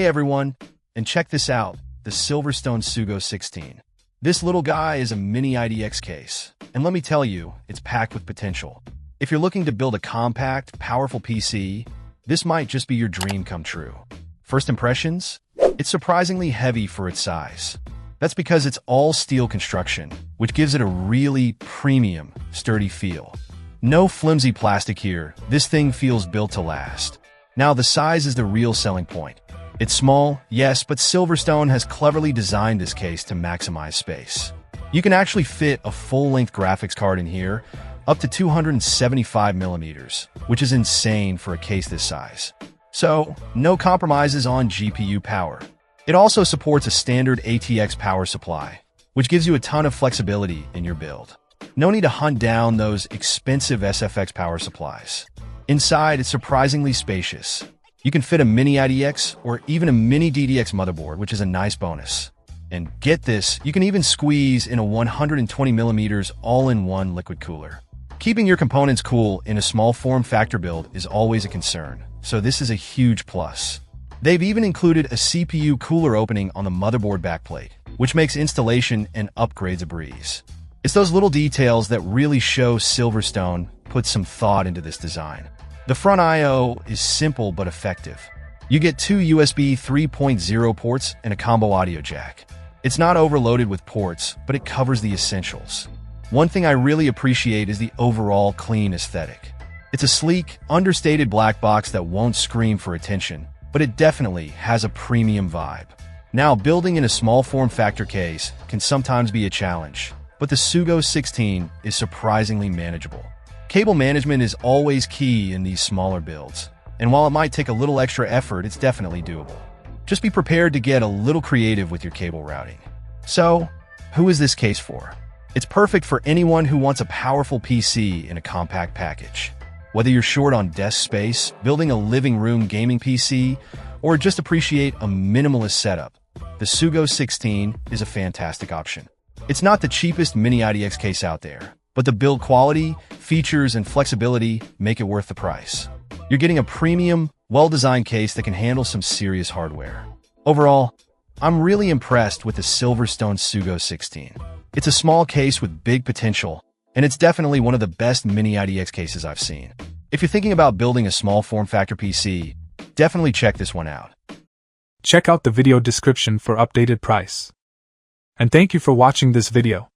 Hey everyone, and check this out, the SilverStone SUGO 16. This little guy is a mini IDX case, and let me tell you, it's packed with potential. If you're looking to build a compact, powerful PC, this might just be your dream come true. First impressions? It's surprisingly heavy for its size. That's because it's all steel construction, which gives it a really premium, sturdy feel. No flimsy plastic here, this thing feels built to last. Now the size is the real selling point. It's small, yes, but SilverStone has cleverly designed this case to maximize space. You can actually fit a full-length graphics card in here, up to 275 millimeters, which is insane for a case this size. So, no compromises on GPU power. It also supports a standard ATX power supply, which gives you a ton of flexibility in your build. No need to hunt down those expensive SFX power supplies. Inside, it's surprisingly spacious. You can fit a mini IDX or even a mini DDX motherboard, which is a nice bonus. And get this, you can even squeeze in a 120 millimeters all-in-one liquid cooler. Keeping your components cool in a small form factor build is always a concern, so this is a huge plus. They've even included a CPU cooler opening on the motherboard backplate, which makes installation and upgrades a breeze. It's those little details that really show SilverStone put some thought into this design. The front I/O is simple but effective. You get two USB 3.0 ports and a combo audio jack. It's not overloaded with ports, but it covers the essentials. One thing I really appreciate is the overall clean aesthetic. It's a sleek, understated black box that won't scream for attention, but it definitely has a premium vibe. Now, building in a small form factor case can sometimes be a challenge, but the SUGO 16 is surprisingly manageable. Cable management is always key in these smaller builds, and while it might take a little extra effort, it's definitely doable. Just be prepared to get a little creative with your cable routing. So, who is this case for? It's perfect for anyone who wants a powerful PC in a compact package. Whether you're short on desk space, building a living room gaming PC, or just appreciate a minimalist setup, the SUGO 16 is a fantastic option. It's not the cheapest mini IDX case out there, but the build quality, features, and flexibility make it worth the price. You're getting a premium, well-designed case that can handle some serious hardware. Overall, I'm really impressed with the SilverStone SUGO 16. It's a small case with big potential, and it's definitely one of the best mini IDX cases I've seen. If you're thinking about building a small form factor PC, definitely check this one out. Check out the video description for updated price. And thank you for watching this video.